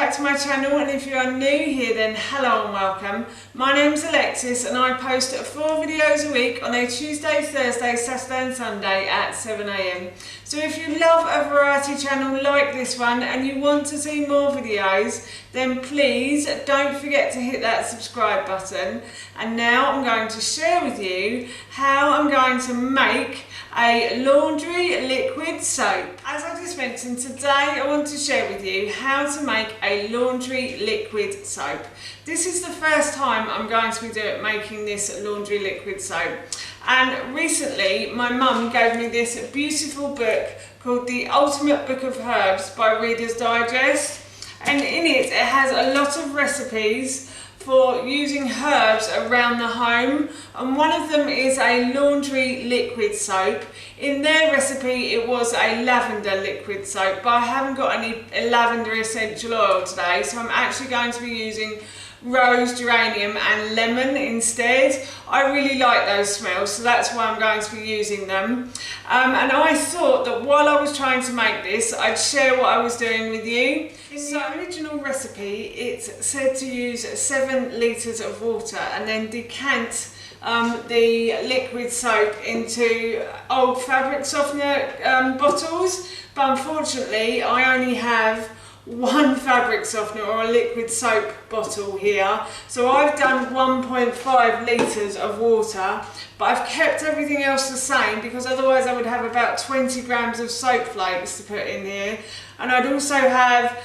back to my channel, and if you are new here then hello and welcome. My name is Alexis and I post 4 videos a week on a Tuesday, Thursday, Saturday and Sunday at 7 AM. So if you love a variety channel like this one and you want to see more videos, then please don't forget to hit that subscribe button. And now I'm going to share with you how I'm going to make a laundry liquid soap. As I just mentioned, today I want to share with you how to make a laundry liquid soap. This is the first time I'm going to be making this laundry liquid soap. And recently my mum gave me this beautiful book called The Ultimate Book of Herbs by Reader's Digest. And in it has a lot of recipes for using herbs around the home, and one of them is a laundry liquid soap. In their recipe it was a lavender liquid soap, but I haven't got any lavender essential oil today, so I'm actually going to be using rose, geranium and lemon instead. I really like those smells, so that's why I'm going to be using them. And I thought that while I was trying to make this, I'd share what I was doing with you. In the original recipe, it said to use 7 litres of water and then decant the liquid soap into old fabric softener bottles, but unfortunately I only have 1 fabric softener or a liquid soap bottle here, so I've done 1.5 litres of water, but I've kept everything else the same because otherwise I would have about 20 grams of soap flakes to put in here, and I'd also have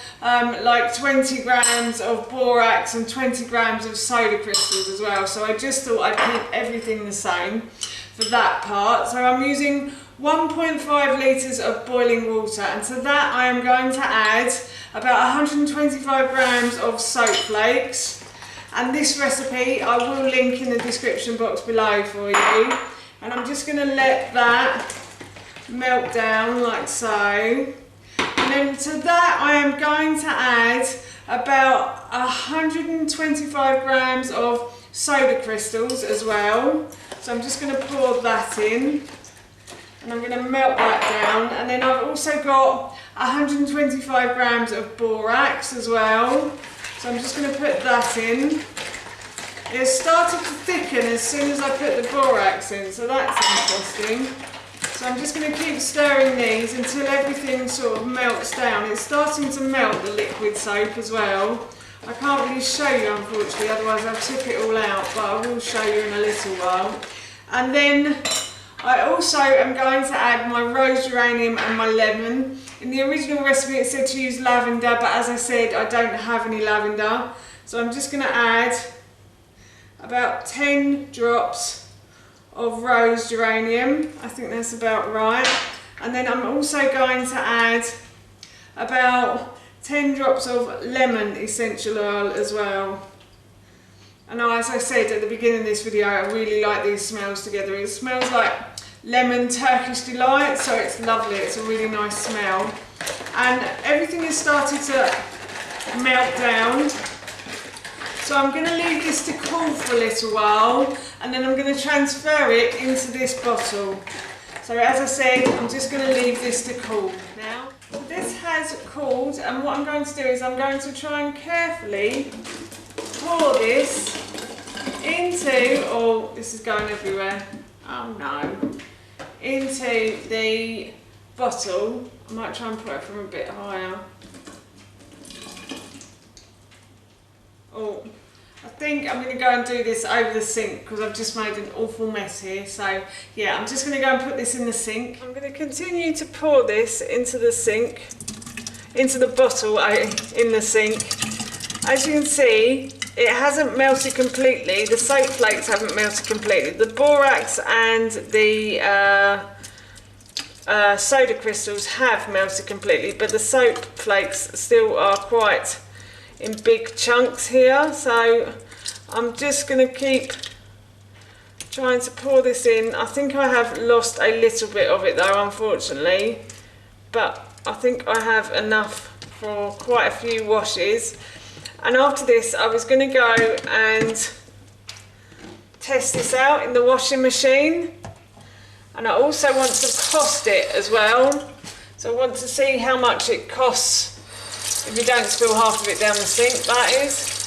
like 20 grams of borax and 20 grams of soda crystals as well, so I just thought I'd keep everything the same for that part. So I'm using 1.5 litres of boiling water, and to that I am going to add about 125 grams of soap flakes, and this recipe I will link in the description box below for you. And I'm just going to let that melt down like so, and then to that I am going to add about 125 grams of soda crystals as well. So I'm just going to pour that in and I'm going to melt that down, and then I've also got 125 grams of borax as well, so I'm just going to put that in. It started to thicken as soon as I put the borax in, so that's interesting. So I'm just going to keep stirring these until everything sort of melts down. It's starting to melt, the liquid soap as well. I can't really show you unfortunately, otherwise I'll tip it all out, but I will show you in a little while. And then I also am going to add my rose, geranium and my lemon. In the original recipe it said to use lavender, but as I said I don't have any lavender, so I'm just going to add about 10 drops of rose geranium. I think that's about right. And then I'm also going to add about 10 drops of lemon essential oil as well. And as I said at the beginning of this video, I really like these smells together. It smells like lemon Turkish delight, so it's lovely, it's a really nice smell. And everything has started to melt down, so I'm going to leave this to cool for a little while, and then I'm going to transfer it into this bottle. So as I said, I'm just going to leave this to cool now. So this has cooled, and what I'm going to do is I'm going to try and carefully pour this into, oh this is going everywhere, oh no, into the bottle. I might try and put it from a bit higher. Oh, I think I'm going to go and do this over the sink because I've just made an awful mess here. So yeah, I'm just going to go and put this in the sink. I'm going to continue to pour this into the sink, into the bottle in the sink. As you can see, it hasn't melted completely, the soap flakes haven't melted completely. The borax and the soda crystals have melted completely, but the soap flakes still are quite in big chunks here. So I'm just going to keep trying to pour this in. I think I have lost a little bit of it though, unfortunately, but I think I have enough for quite a few washes. And after this I was going to go and test this out in the washing machine, and I also want to cost it as well. So I want to see how much it costs if you don't spill half of it down the sink, that is,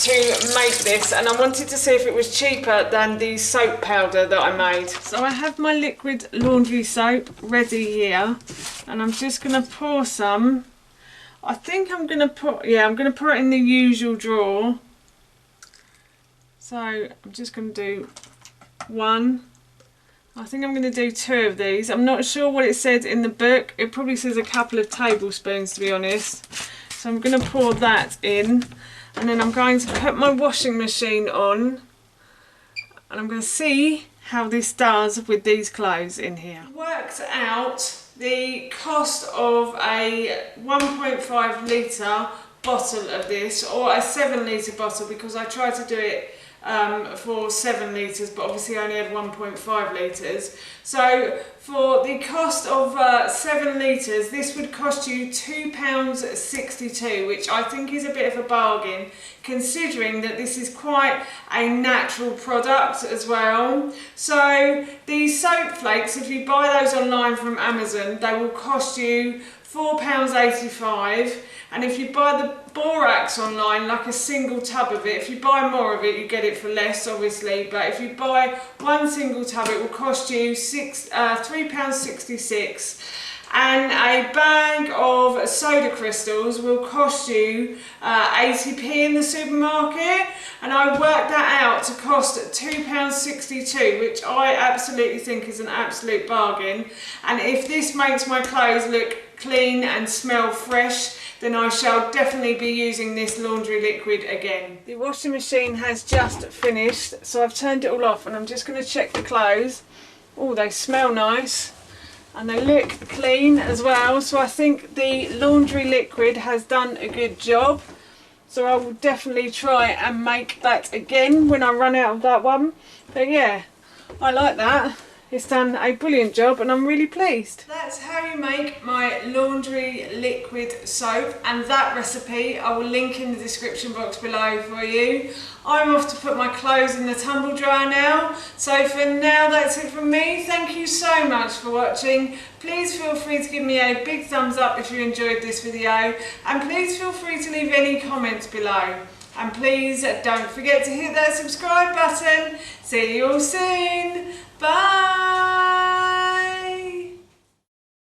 to make this. And I wanted to see if it was cheaper than the soap powder that I made. So I have my liquid laundry soap ready here, and I'm just going to pour some. I think I'm going to put, I'm going to put it in the usual drawer. So I'm just going to do one. I think I'm going to do 2 of these. I'm not sure what it said in the book. It probably says a couple of tablespoons, to be honest. So I'm going to pour that in, and then I'm going to put my washing machine on, and I'm going to see how this does with these clothes in here. Worked out the cost of a 1.5 litre bottle of this, or a 7 litre bottle, because I tried to do it for 7 litres, but obviously I only had 1.5 litres. So for the cost of 7 litres, this would cost you £2.62, which I think is a bit of a bargain, considering that this is quite a natural product as well. So these soap flakes, if you buy those online from Amazon, they will cost you £4.85, and if you buy the Borax online, like a single tub of it, if you buy more of it you get it for less, obviously, but if you buy one single tub it will cost you £3.66, and a bag of soda crystals will cost you 80p in the supermarket, and I worked that out to cost £2.62, which I absolutely think is an absolute bargain. And if this makes my clothes look clean and smell fresh, then I shall definitely be using this laundry liquid again. The washing machine has just finished, so I've turned it all off, and I'm just going to check the clothes. Oh, they smell nice and they look clean as well, so I think the laundry liquid has done a good job. So I will definitely try and make that again when I run out of that one. But yeah, I like that. It's done a brilliant job and I'm really pleased. That's how you make my laundry liquid soap, and that recipe I will link in the description box below for you. I'm off to put my clothes in the tumble dryer now. So for now, that's it from me. Thank you so much for watching. Please feel free to give me a big thumbs up if you enjoyed this video, and please feel free to leave any comments below. And please don't forget to hit that subscribe button. See you all soon. Bye!